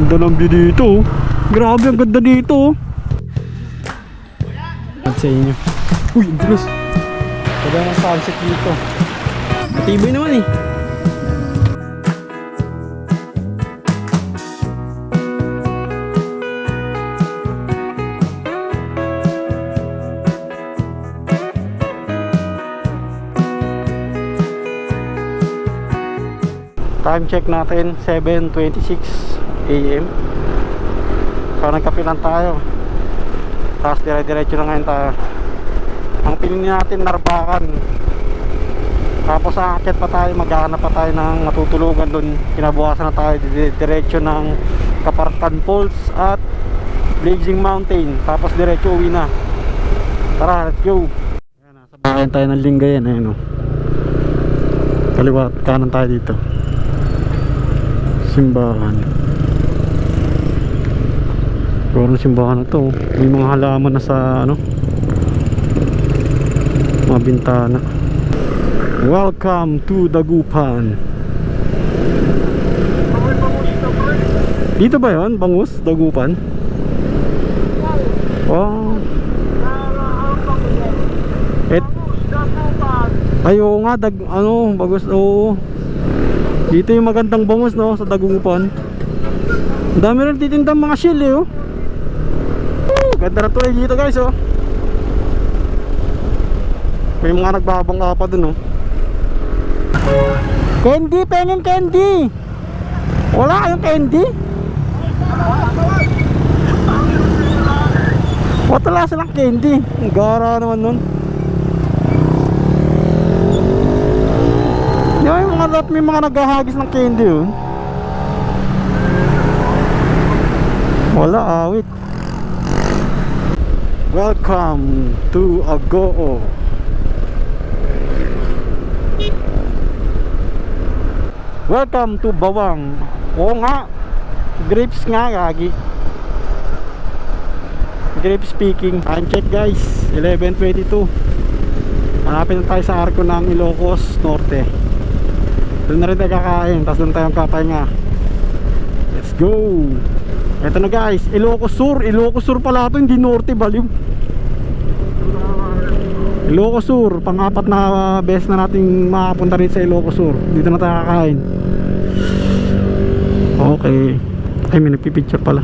Ganda ng view dito. Grabe, ang ganda dito. At sa inyo. Uy, ang bilis. Ganda ng sunset dito. Matibay naman eh. Time check natin 7:26 AM. So nagkape lang tayo. Tapos dire-diretso na ngayon tayo. Ang pinili natin Narbacan. Tapos aakyat pa tayo, maghahanap pa tayo ng matutulugan doon. Kinabukasan na tayo diretso ng Kaparkan Falls at Blazing Mountain. Tapos diretso uwi na. Tara, let's go. Ayan, nasa bayan tayo ng Lingayen. Ayan o. Kaliwa at kanan tayo dito. Simbahan. Siguro simbahan na to. May mga halaman na sa ano, mga bintana. Welcome to Dagupan. Dito ba yun? Bangus? Dagupan? Oh. Ayo nga, Bangus. Oo. Dito yung magandang bangus, no, sa Dagupan. Ang dami rin titindang mga shell eh, oh. Ganda na tulay dito guys, oh. May mga nagbabangka pa dun, oh. Candy, pengen candy. Wala kayong candy? Wala silang candy. Ang gara naman nun. Di ba yung may mga naghahagis ng candy, oh. Wala, awit. Welcome to Agoo. Welcome to Bawang. Oo nga, grapes nga, gagi. Grape speaking. Time check guys, 11:22. Malapit na tayo sa arko ng Ilocos Norte. Doon na rin tayo kakain, tapos doon tayong kapahinga. Let's go. Ito na guys, Ilocos Sur. Ilocos Sur pala ito, hindi Norte, baliw. Ilocos Sur, pang-apat na beses na nating makapunta rin sa Ilocos Sur. Dito na tayo kakain. Okay. Ay, may nagpipicture pala.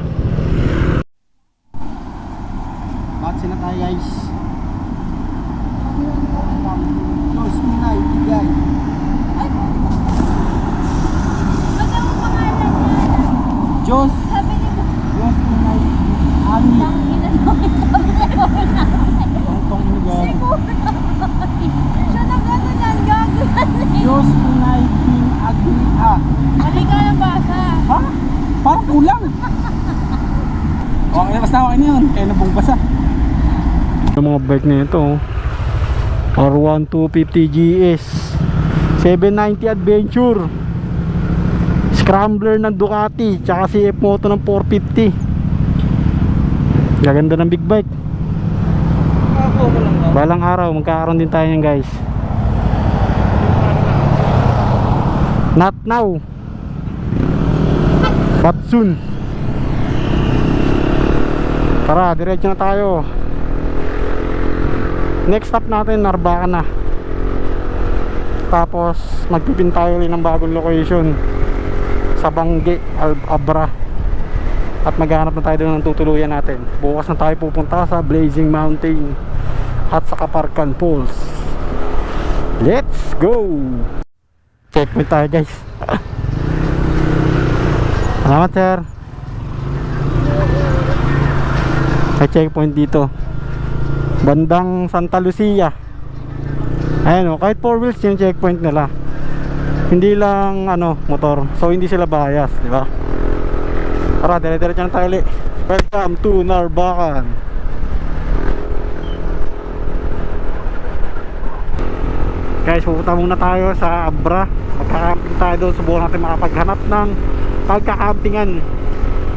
Bakit na tayo guys? Close me na, ibigay. Diyos. Sabi niyo, Diyos me na, ani. ang inanong Tongtong nyo. siguro. Siya na gano'n yan, gagawin. Diyos me na, king agri ah. Mali ka ng basa. Ha? Parang kulang. Okay, basta okay na yun. Kaya nabong basa. Yung mga bike na ito, R1 250 GS 790 Adventure, Scrambler ng Ducati, tsaka CF Moto ng 450. Gaganda ng big bike. Balang araw magkakaroon din tayo yan guys. Not now, but soon. Tara, diretso na tayo. Next stop natin, Narbacan na. Tapos magpipin tayo ulit ng bagong location sa Bangge, Abra. At maghanap na tayo doon ng tutuluyan natin. Bukas na tayo pupunta sa Blazing Mountain at sa Kaparkan Falls. Let's go! Checkpoint tayo guys. Salamat sir. May checkpoint dito, bandang Santa Lucia. Ayan o, kahit 4 wheels yung checkpoint nila, hindi lang ano, motor. So hindi sila bias, di ba? Tara, dire-diretso na tayo ulit. Welcome to Narbacan. Guys, pupunta muna tayo sa Abra. Magkakamping tayo doon. Subukan natin makapaghanap ng pagkakampingan.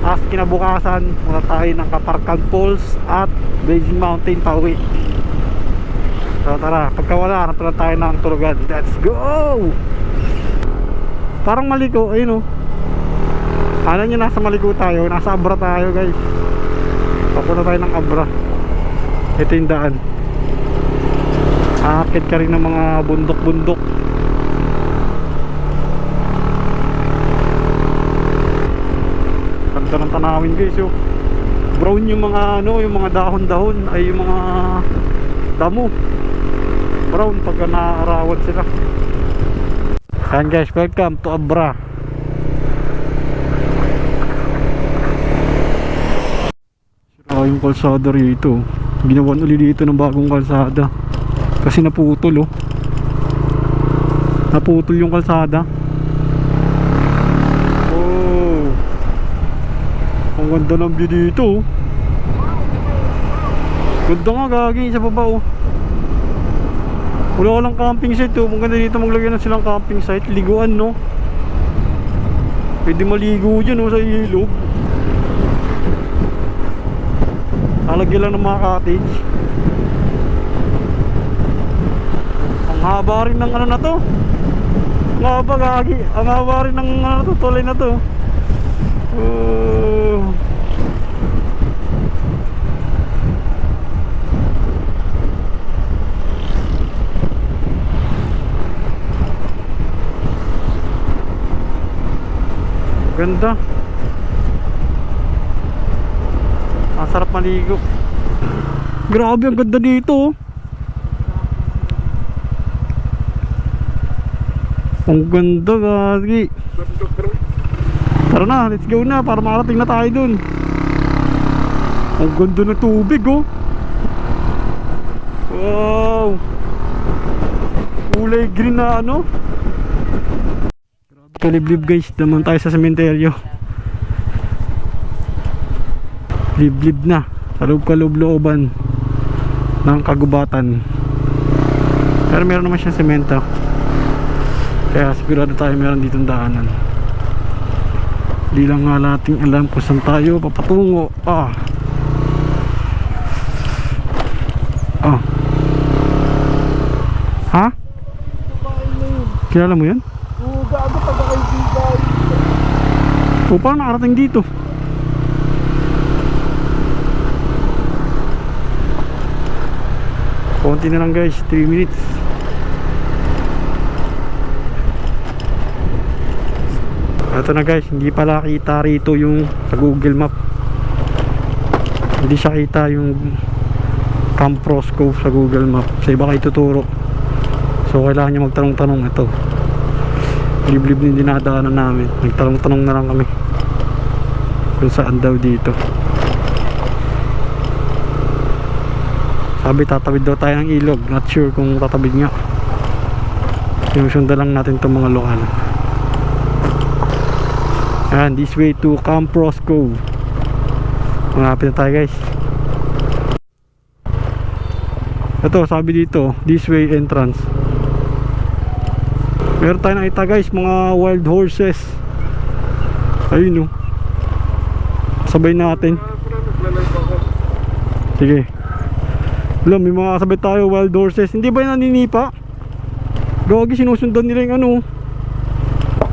As kinabukasan, muna tayo ng Kaparkan Falls at Blazing Mountain pauwi. So tara, pagka wala, hanap lang tayo ng tulugan. Let's go! Parang mali ko, ayun o. Alam nyo, nasa Maligo tayo. Nasa Abra tayo guys. Papunta tayo ng Abra. Ito yung daan. Aakit ka rin ng mga bundok-bundok. Ganda ng tanawin guys oh. Brown yung mga ano, yung mga dahon-dahon ay yung mga damo. Brown pagka naaarawan sila. Ayan guys, welcome to Abra. Yung kalsada rito, ginawan uli dito ng bagong kalsada kasi naputol oh. Naputol yung kalsada. Oh, ang ganda ng view dito oh. Ganda nga gagi sa baba oh. Wala walang camping site oh. Maganda dito maglagay na silang camping site. Liguan no, pwede maligo dyan oh sa ilog. Lalagyan lang ng mga cottage. Ang haba rin ng ano na to. Ang haba gagi. Ang haba rin ng ano to, tulay na to. Ganda. Ang sarap maligo. Grabe ang ganda dito oh. Ang ganda gagi. Tara na, let's go na para makarating na tayo dun. Ang ganda ng tubig oh. Wow, kulay green na ano. Grabe kaliblib guys. Naman tayo sa sementeryo. Liblib na sa loob-looban ng kagubatan. Pero meron naman siyang semento, kaya sigurado tayo meron ditong daanan. Hindi lang nga natin alam kung saan tayo papatungo. Ha? Kilala mo yan? Oo, gago pagkakaibigan. O paano nakarating dito? Konti na lang guys, 3 minutes. Ito na guys, hindi pala kita rito yung sa Google Map. Hindi siya kita yung Camp Roscoe sa Google Map. Sa iba kayo tuturo. So kailangan nyo magtanong-tanong ito. Liblib din dinadaanan namin. Nagtanong-tanong na lang kami kung saan daw dito. Sabi tatawid daw tayo ng ilog. Not sure kung tatawid nga. Sinusundan lang natin itong mga lokal. And this way to Camp Roscoe. Malapit na tayo guys. Ito sabi dito, this way entrance. Meron tayo nakita guys, mga wild horses. Ayun oh. Sabay natin. Sige. Alam, may mga kasabay tayo, wild horses. Hindi ba yan naninipa? Gagi, sinusundan nila yung ano,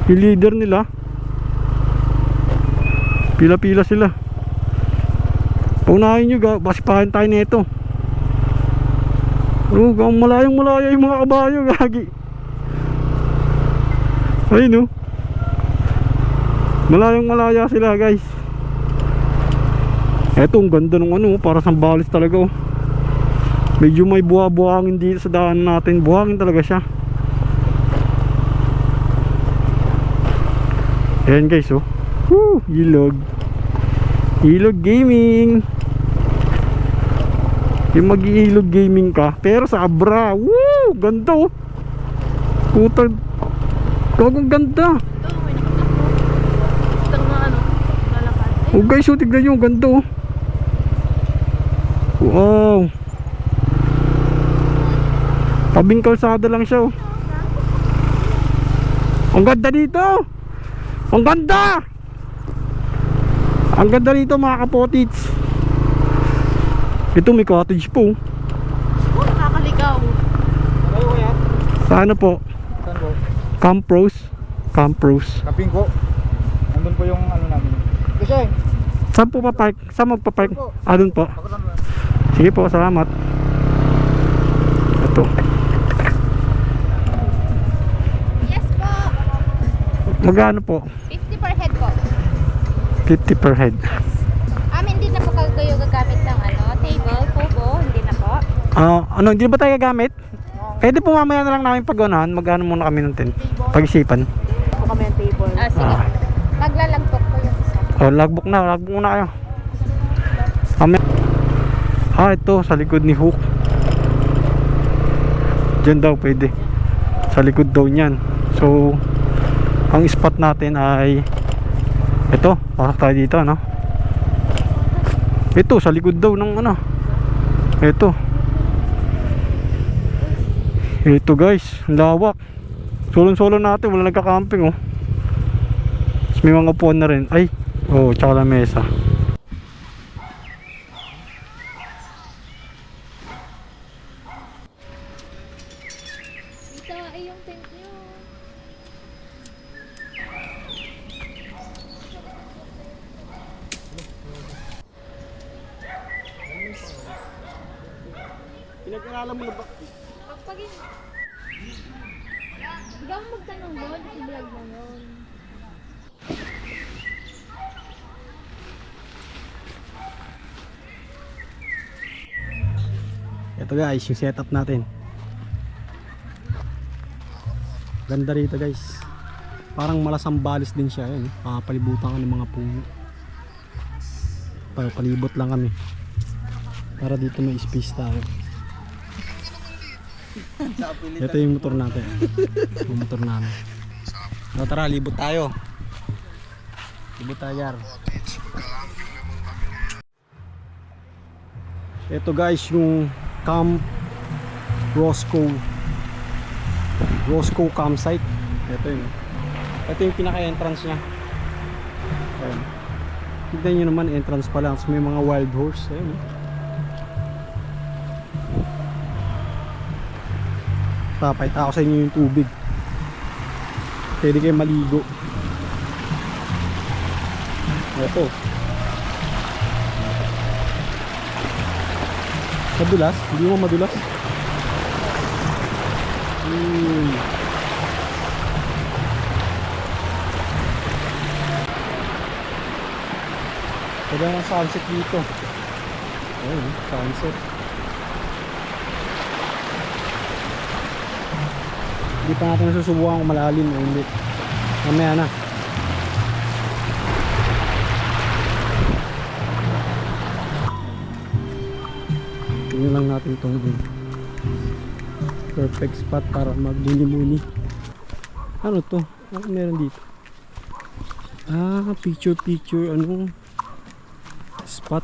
yung leader nila. Pila-pila sila. Paunahin nyo, basipahin tayo nito. Malayong malaya yung mga kabayo, gagi. Ayun oh. Malayong malaya sila guys. Eto, ang ganda ng ano, para Sambales talaga oh. Medyo may buha-buhangin dito sa daan natin. Buhangin talaga siya. Ayan guys oh. Woo, ilog. Ilog gaming. Yung mag-iilog gaming ka pero sa Abra. Woo, ganda oh. Puta. Gagong ganda. Oh guys oh, tignan nyo, ganda oh. Wow. Tabing kalsada lang siya oh. Ang ganda dito. Ang ganda. Ang ganda dito mga kapotits. Ito may cottage po. Oh, nakakaligaw. Kayo kaya? Sa ano po? Saan po? Camp Rose. Camp Rose. Kaping ko. Nandun po yung ano namin. Cheng. Saan po pa-park? Saan magpa-park? Doon po. Ah, doon po. Ako lang. Sige po, salamat. Ito. Yes po. Magkano po? 50 per head po. 50 per head. Hindi na po kayo gagamit ng table, kubo. Hindi na po. Ano, hindi ba tayo gagamit? Pwede po mamaya na lang namin pag-unahan. Magkano muna kami ng 10. Pag-isipan. Ako kami ang table. Sige. Ah. Maglalagtok po yung isa. Oh, logbook na kayo. Ito sa likod ni Hook. Diyan daw pwede. Sa likod daw niyan. So, ang spot natin ay ito, pasok tayo dito, no? Ito sa likod daw ng Ito guys, ang lawak. Solo natin, wala nagka-camping oh. Tapos may mga upuan na rin. Ay, tsaka lamesa. Ito ay yung tent nyo. Pinag-aralan mo na ba? Pag ikaw ang magtanong doon, i-vlog mo yun. Ito guys, yung setup natin. Ganda rito guys. Parang Malasambalis din siya. Yun, palibutan ka ng mga puno. Palibot lang kami. Para dito may space tayo. Ito yung motor natin. Yung motor namin. Tara, libot tayo. Libot tayo yar. Ito guys yung Camp Roscoe campsite. Ito yung pinaka-entrance nya. Ayan. Tignan nyo naman, entrance pa lang. So, may mga wild horse. Ayan. Papayta ako sa inyo yung tubig. Pwede kayo maligo. Ito. Madulas? Hindi mo madulas? Pwede ang sunset dito. Ayun, sunset. Hindi pa natin nasusubukan kung malalim o hindi. Mamaya na. Tingnan lang natin itong perfect spot para magluni-muni. Ano to? Ano meron dito? Picture spot.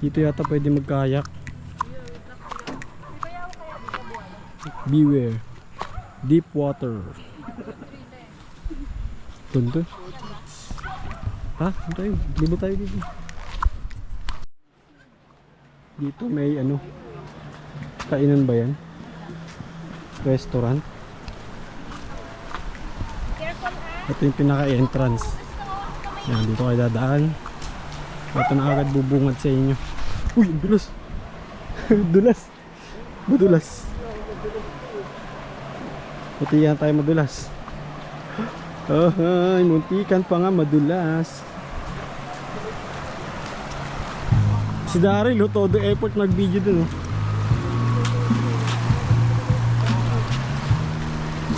Dito yata pwede magkayak. Beware deep water. Tunto. Libo tayo dito. Dito may kainan ba yan? Restaurant. Ito yung pinaka-entrance. Yan, dito kayo dadaan. Ito na agad bubungad sa inyo. Uy, dulas. Madulas. Puti yan tayo madulas. Muntikan pa nga madulas. Si Daryl, todo effort nag-video dun.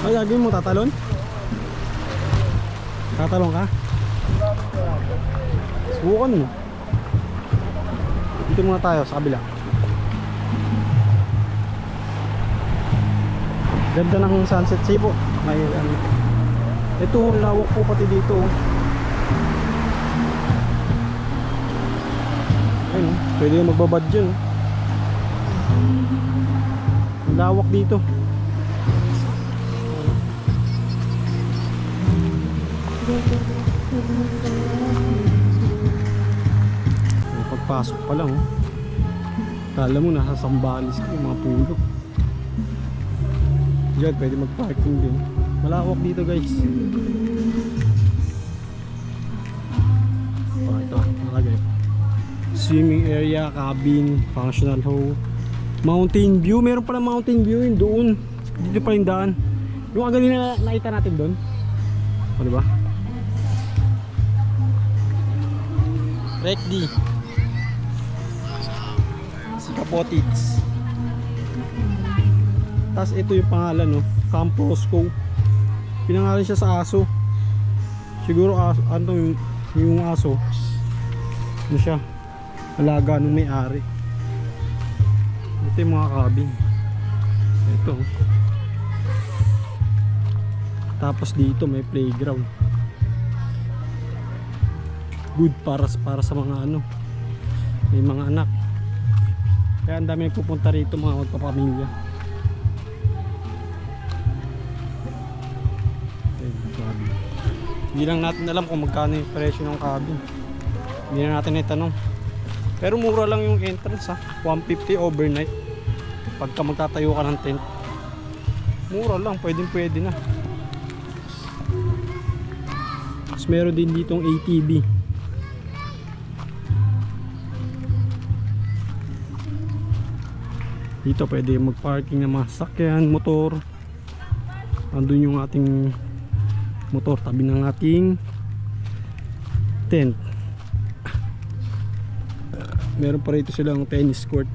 Ay, gagawin mo, tatalon? Tatalon ka? Subukan mo. Dito muna tayo sa kabila. Ganda ng sunset sea po. May ito, lawak po pati dito. Ayun, pwede yung magbabad dyan. Lawak dito. Pagpasok pa lang, kala mo nasa Sambales ka, yung mga pulo. Diyan pwede mag-parking din. Malawak dito guys. swimming area, cabin, functional hall, mountain view. Meron pala mountain view yun doon. Dito pa yung daan. Yung agad na nakita natin doon. O diba? Rec D. Si Kapotits. Tapos ito yung pangalan, no? Camp Roscoe. Pinangalan siya sa aso. Siguro aso, ano yung aso. Ano siya? Alaga nung may-ari. Ito yung mga cabin. Ito. Tapos dito may playground. Good para sa mga ano, may mga anak. Kaya ang dami pupunta rito mga magpapamilya. Hindi lang natin alam kung magkano yung presyo ng cabin. Hindi na natin itanong. Pero mura lang yung entrance ha. 150 overnight. Pagka magtatayo ka ng tent. Mura lang, pwede na. Tapos meron din ditong ATV. Dito pwede mag-parking ng mga sasakyan, motor. Andun yung ating motor, tabi ng ating tent. Meron pa rito silang tennis court.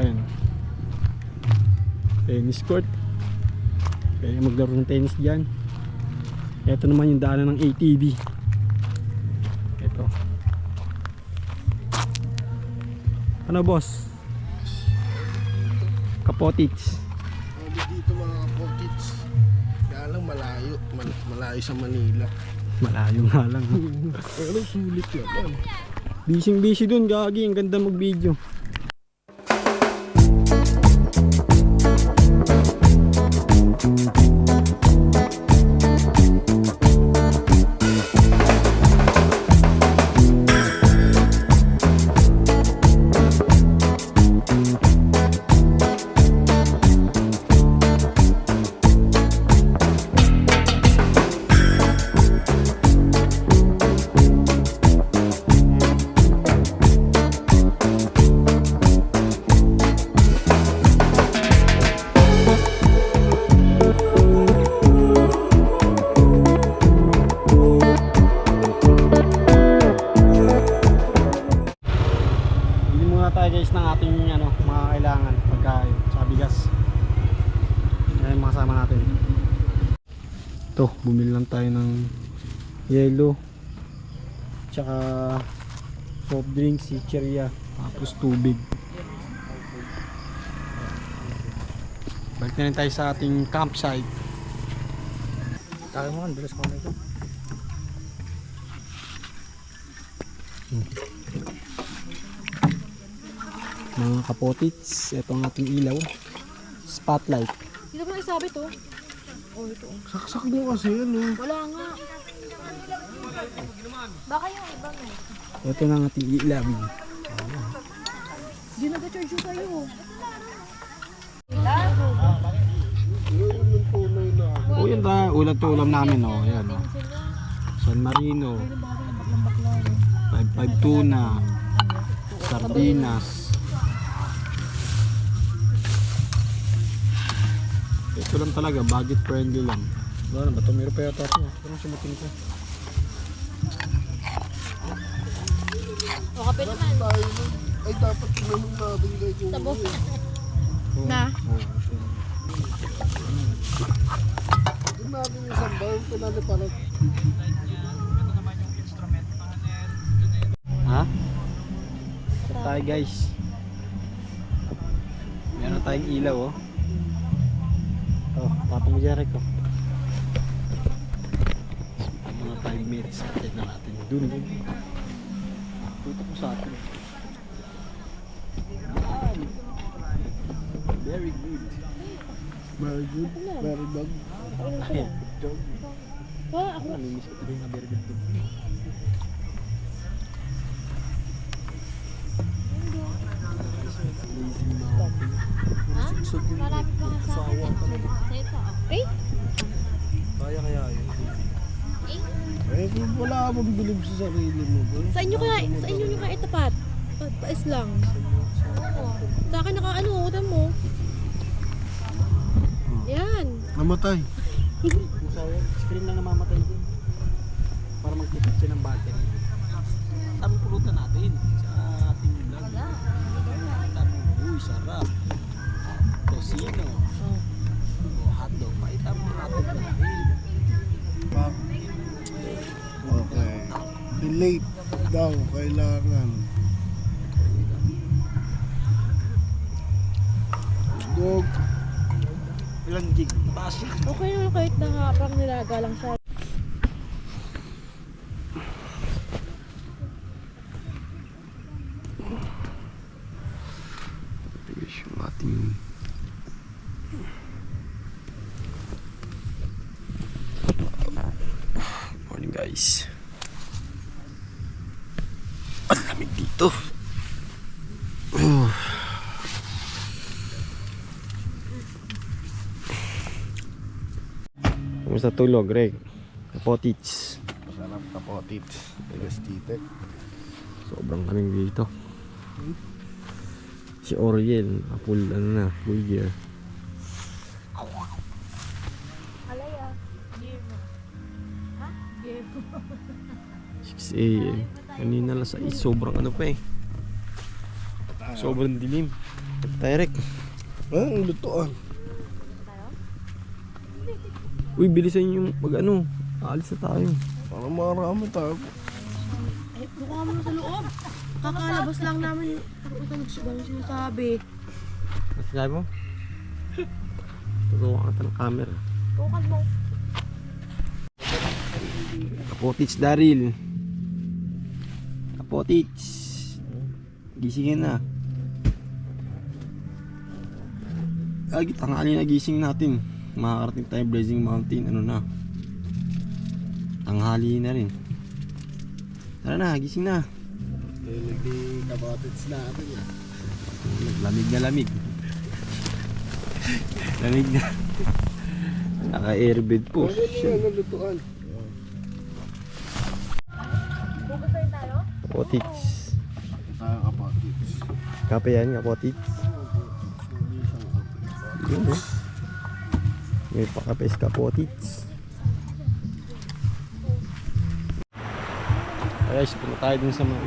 Ayan. Tennis court. Pwede maglaro ng tennis dyan. Ito naman yung daanan ng ATV. Ito. Ano boss? Kapotits. Dito mga kapotits. Kaya lang malayo. Malayo sa Manila. Malayo nga lang. Pero sulit yan. Busy dun, gagi. Ang ganda mag-video. Guys ng ating ano, mga kailangan pagkain sa bigas. Yan yung mga kasama natin. Ito, bumili lang tayo ng yelo tsaka soft drinks, chicheria, tapos tubig. Balik na rin tayo sa ating campsite. Tayo mo, bilis ko na ito. Mga kapotits, ito ang ating ilaw. Spotlight. Dito mo nagsabi to? Oh, ito. Saksak mo kasi yan eh. Wala nga. Baka yung iba mo. Ito na ang ating ilaw. Hindi nag-charge yung kayo. O yan ba, ulam to ulam namin o. Ayan o. San Marino. 5-5 tuna. Sardinas. Ito lang talaga, budget friendly lang. Wala na ba ito? Meron pa yata ito. Parang sumutin ko. O, kape naman. Ay dapat tinanong natin guys yung Tabo. Oh, Na? oh, Doon natin yung sambal. Tinali parang ha? Ito tayo guys. Meron tayong ilaw oh. Oh, patong mo dyan Rick oh. Mga 5 minutes. Check na natin. Dun. Tutok mo sa atin. Very good. very good. Very bad. Ayan. Ha? Ako. Namimiss ko rin na very good. Lazy mountain. Ha? Malapit pa nga sa akin. Sa ito. Eh? Kaya yun. Eh? Eh, Wala ka bang bilib sa sarili mo ba? Sa inyo kaya itapat. Pais lang. Oo. Sa akin utam mo. Yan. Namatay. Kung sa screen lang namamatay din. Para magtipid siya ng battery. Tamang pulutan natin sa ating vlog. Uy, sarap. Tosino. O hotdog. Pakita mo ang hotdog natin. Okay. Delete daw kailangan. Dog. Ilang gig? Taas yan. Okay naman kahit parang nilaga lang siya. Guys, yung ating morning guys. Ang lamig dito. Kumusta tulog, Greg? Kapotits. Sarap kapotit. Tigas-titek. Sobrang kaming dito. Si Oriel, full full gear. Alaya. 6 AM. Kanina lang sa sobrang pa eh. Sobrang dilim. Direct. Ang lutuan. Uy, bilisan yung aalis na tayo. Parang marami tayo. Eh, buka mo sa loob. Kakalabas lang namin. Ito sinasabi. Ano sinabi mo? Tutuwa ka ng camera. Tukan mo. Kapotits, Daryl. Kapotits. Gisingin na. Ay, tanghali na gising natin. Makakarating tayo Blazing Mountain. Tanghali na rin. Tara na, gising na. Hindi kapotits natin yan. Lamig na lamig. Lamig na. Naka-airbed po. Ano yan ang lutuan? Bukasayin tayo? Kapotits. Tayo kapotits. Kape yan, kapotits. Yun o. May pakape sa kapotits. Guys, punta tayo dun sa mga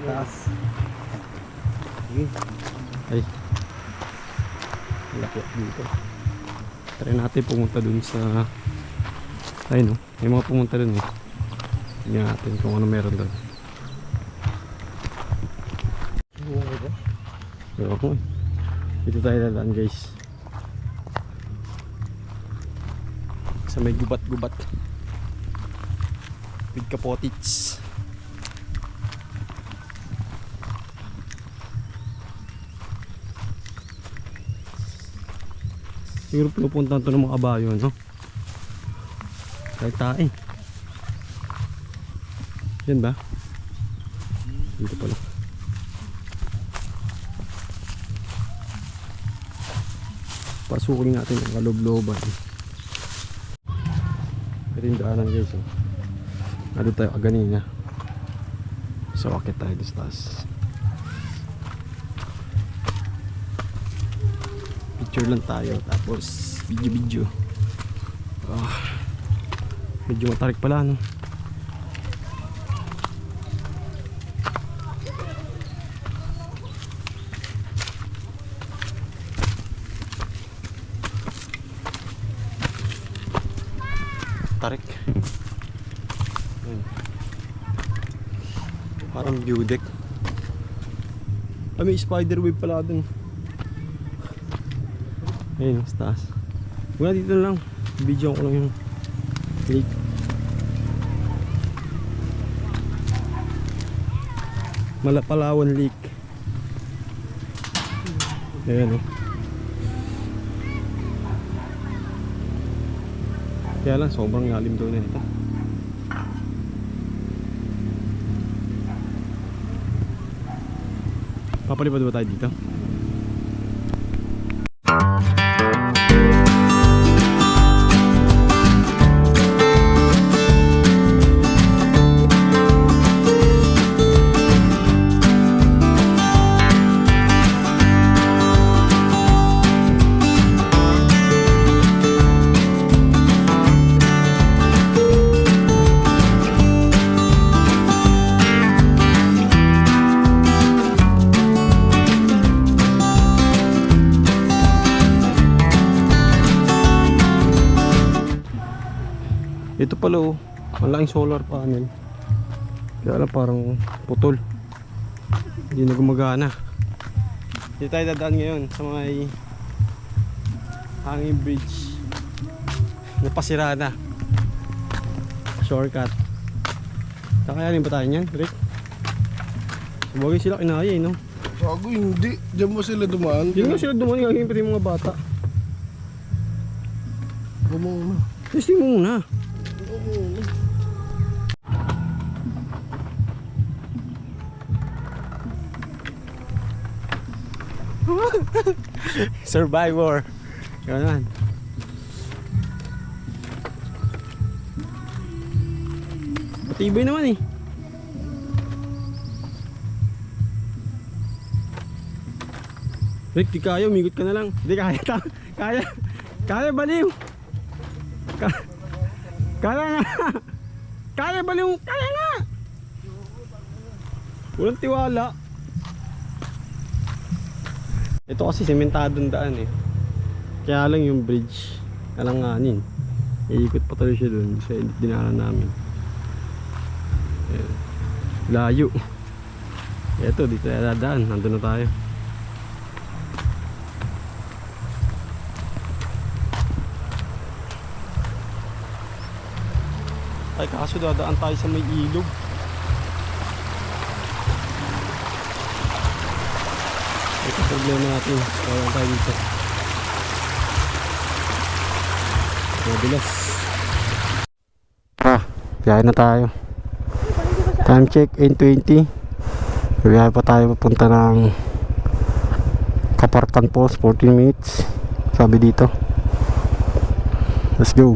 taas. Ay, lapit dito. Try natin pumunta dun sa ayun o, may mga pumunta dun eh. Tingnan natin kung ano meron dun. Pero ako eh, dito tayo dadaan guys, sa may gubat-gubat with kapotits. Siguro pinupuntahan to ng mga kabayo, no? Kahit tae. Yan ba? Dito pala. Pasukin natin ang kalobloban. Ito yung daanan guys, oh. Nado tayo kanina. So akit tayo sa taas. Picture lang tayo, tapos video. Medyo matarik pala, no? Tarik. Parang view deck. May spider web pala dun. Ayun, sa taas. Wala, dito lang. Video ko lang yung lake. Malapalawan Lake. Ayan, oh. Kaya lang, sobrang lalim daw na ito. Papalipad ba tayo dito? Ito pala oh, malaking solar panel. Kaya lang parang putol. Hindi na gumagana. Dito tayo dadaan ngayon sa may hanging bridge. Napasira na. Shortcut. Kakayanin ba tayo niyan, Rick? Sabagay sila kinaya eh, no? Bago hindi. Diyan mo sila dumaan. Hindi nga sila dumaan, gagawin pati yung mga bata. Gumuna. Testing mo muna. Gumuna. Survivor. Ganun. Matibay naman eh. Rick, di kaya, umigot ka na lang. Di kaya, kaya, kaya baliw. Kaya nga. Kaya baliw, kaya nga. Walang tiwala. Ito kasi sementadong daan eh. Kaya lang yung bridge alanganin. Iikot pa tuloy siya dun sa dinaanan namin. Ayan. Layo. Ito dito na dadaan. Nandun na tayo. Ay kaso dadaan tayo sa may ilog. Ito problema natin. Kaya tayo dito. Mabilas. Biyahe na tayo. Time check 8:20. Biyahe pa tayo papunta ng Kaparkan Falls, 14 minutes. Sabi dito. Let's go.